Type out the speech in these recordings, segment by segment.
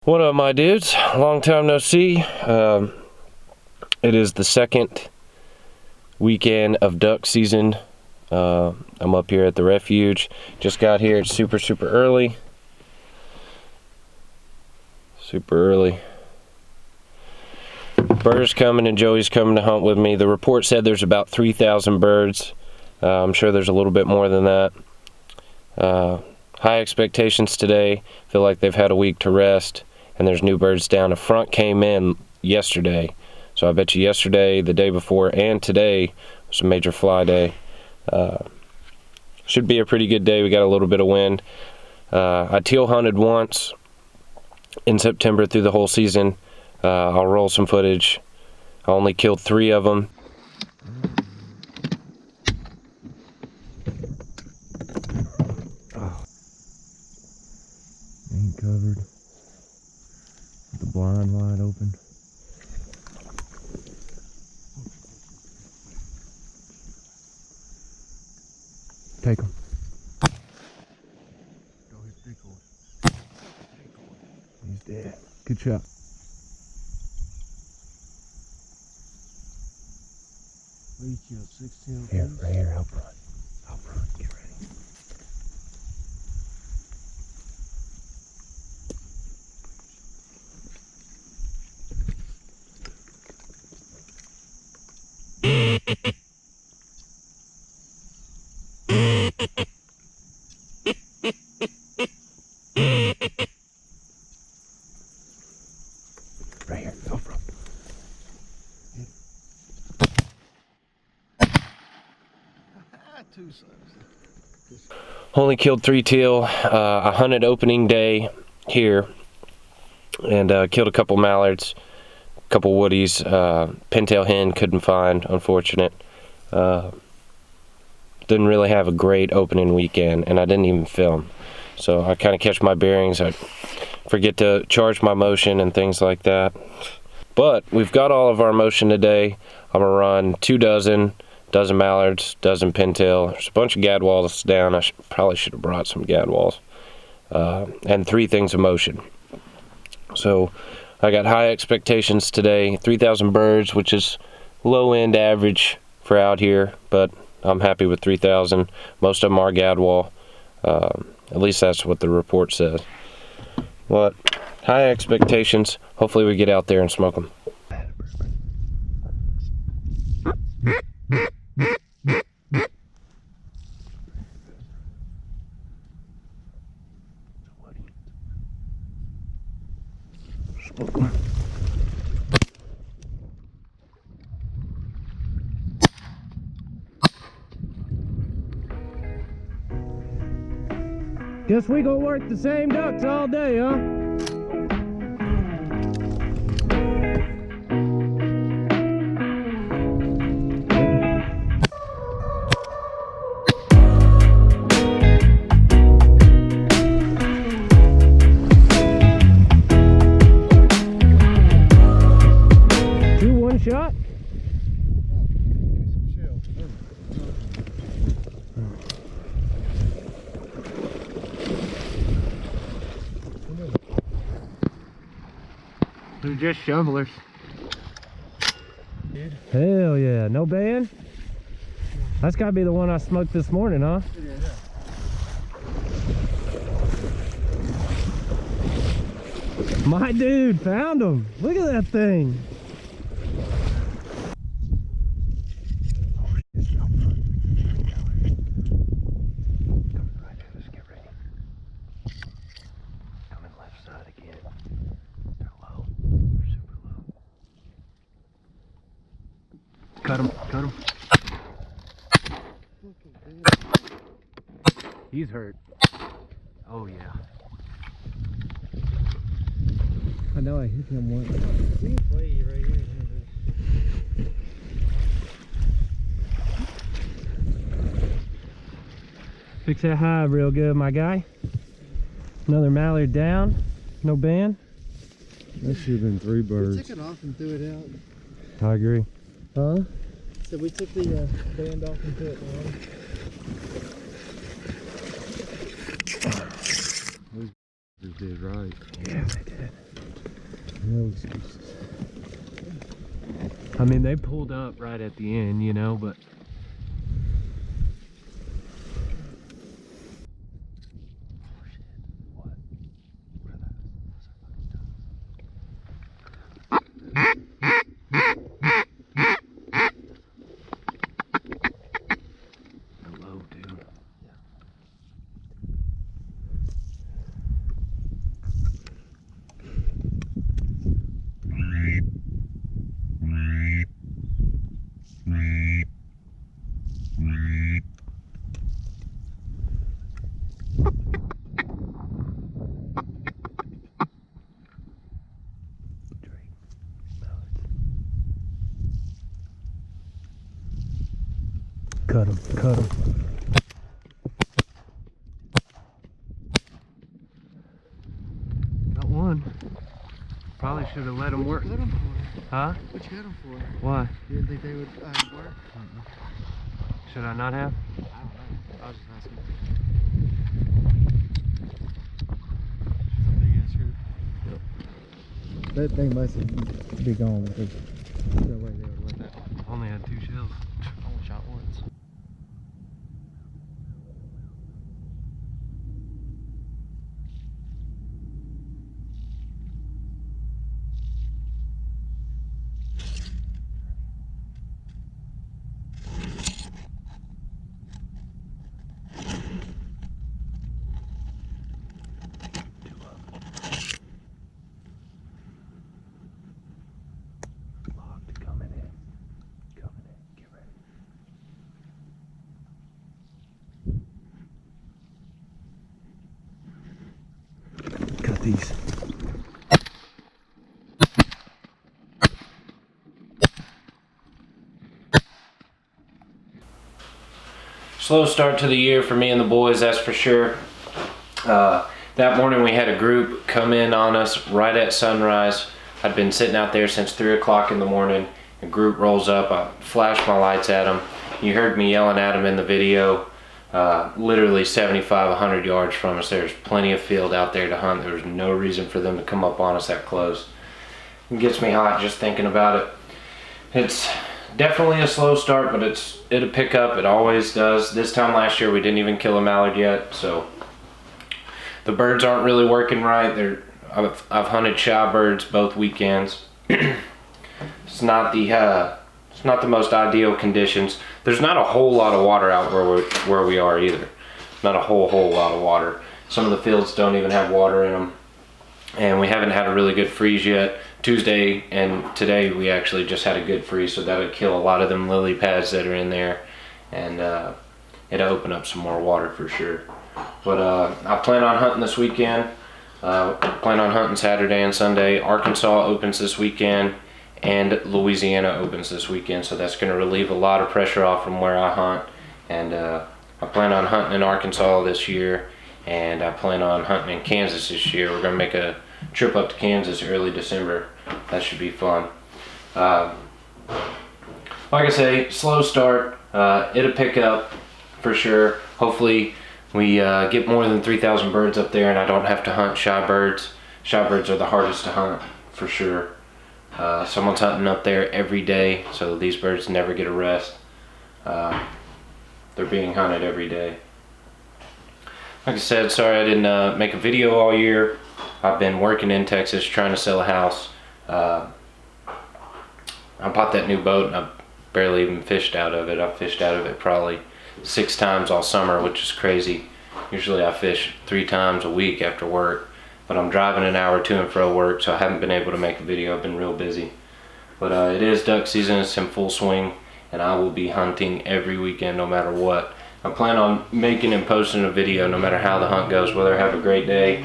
What up, my dudes? Long time no see. It is the second weekend of duck season. I'm up here at the refuge. Just got here. It's super early. Super early. Birds coming and Joey's coming to hunt with me. The report said there's about 3,000 birds. I'm sure there's a little bit more than that. High expectations today. Feel like they've had a week to rest. And there's new birds down. A front came in yesterday. So I bet you yesterday, the day before, and today was a major fly day. Should be a pretty good day. We got a little bit of wind. I teal hunted once in September through the whole season. I'll roll some footage. I only killed 3 of them. Oh. Ain't covered. The blind wide open. Take him. He's dead. Good shot. You killed 16. Here, right here, out front. Out front, get ready. Right here, out front. Only killed 3 teal. I hunted opening day here and killed a couple mallards, a couple woodies. Pintail hen couldn't find, unfortunate. Didn't really have a great opening weekend, and I didn't even film. So I kind of catch my bearings. I forget to charge my motion and things like that. But we've got all of our motion today. I'm gonna run 2 dozen mallards, dozen pintail. There's a bunch of gadwalls down. I probably should have brought some gadwalls. And 3 things of motion. So I got high expectations today. 3,000 birds, which is low end average for out here, but I'm happy with 3,000. Most of them are gadwall. At least that's what the report says. But high expectations. Hopefully we get out there and smoke them. Guess we gonna work the same ducks all day, huh? Shot? They're just shovelers. Hell yeah, no band? That's gotta be the one I smoked this morning, huh? Yeah. My dude found him. Look at that thing. Cut him. He's hurt. Oh yeah. I know I hit him once. Right here. Fix that hive real good, my guy. Another mallard down. No band. That should have been 3 birds. We took it off and threw it out. I agree. Huh? So we took the band off and threw it down. They did right. Yeah, they did. No excuses. I mean, they pulled up right at the end, you know, but hello, dude. Cut him, cut him. Got one. Probably should have let him work. What you cut them for? Huh? What you cut them for? Why? You didn't think they would work? Should I not have? I don't know. I was just asking. That thing must be gone because there's no way they would let that. Only had 2 shells. Only shot once. Cut these. Slow start to the year for me and the boys, that's for sure. That morning we had a group come in on us right at sunrise. I'd been sitting out there since 3 o'clock in the morning. A group rolls up, I flashed my lights at them. You heard me yelling at them in the video. Literally 75, 100 yards from us. There's plenty of field out there to hunt. There was no reason for them to come up on us that close. It gets me hot just thinking about it. It's definitely a slow start, but it'll pick up. It always does. This time last year we didn't even kill a mallard yet, so the birds aren't really working right. I've hunted shy birds both weekends. It's not the most ideal conditions. There's not a whole lot of water out where we are either. Not a whole lot of water. Some of the fields don't even have water in them, and we haven't had a really good freeze yet. Tuesday and today we actually just had a good freeze, so that'll kill a lot of them lily pads that are in there, and it'll open up some more water for sure. But I plan on hunting this weekend. Plan on hunting Saturday and Sunday. Arkansas opens this weekend and Louisiana opens this weekend, so that's going to relieve a lot of pressure off from where I hunt. And I plan on hunting in Arkansas this year, and I plan on hunting in Kansas this year. We're going to make a trip up to Kansas early December. That should be fun. Like I say, slow start. It'll pick up for sure. Hopefully we get more than 3,000 birds up there and I don't have to hunt shy birds. Shy birds are the hardest to hunt for sure. Someone's hunting up there every day, so these birds never get a rest. They're being hunted every day. Like I said, sorry I didn't make a video all year. I've been working in Texas trying to sell a house. I bought that new boat and I barely even fished out of it. I fished out of it probably 6 times all summer, which is crazy. Usually I fish 3 times a week after work, but I'm driving an hour to and fro work, so I haven't been able to make a video. I've been real busy. But it is duck season, it's in full swing, and I will be hunting every weekend no matter what. I plan on making and posting a video no matter how the hunt goes, whether I have a great day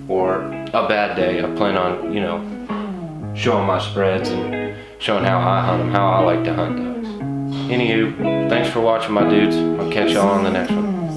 or a bad day. I plan on, you know, showing my spreads and showing how I hunt them, how I like to hunt ducks. Anywho, thanks for watching, my dudes. I'll catch y'all on the next one.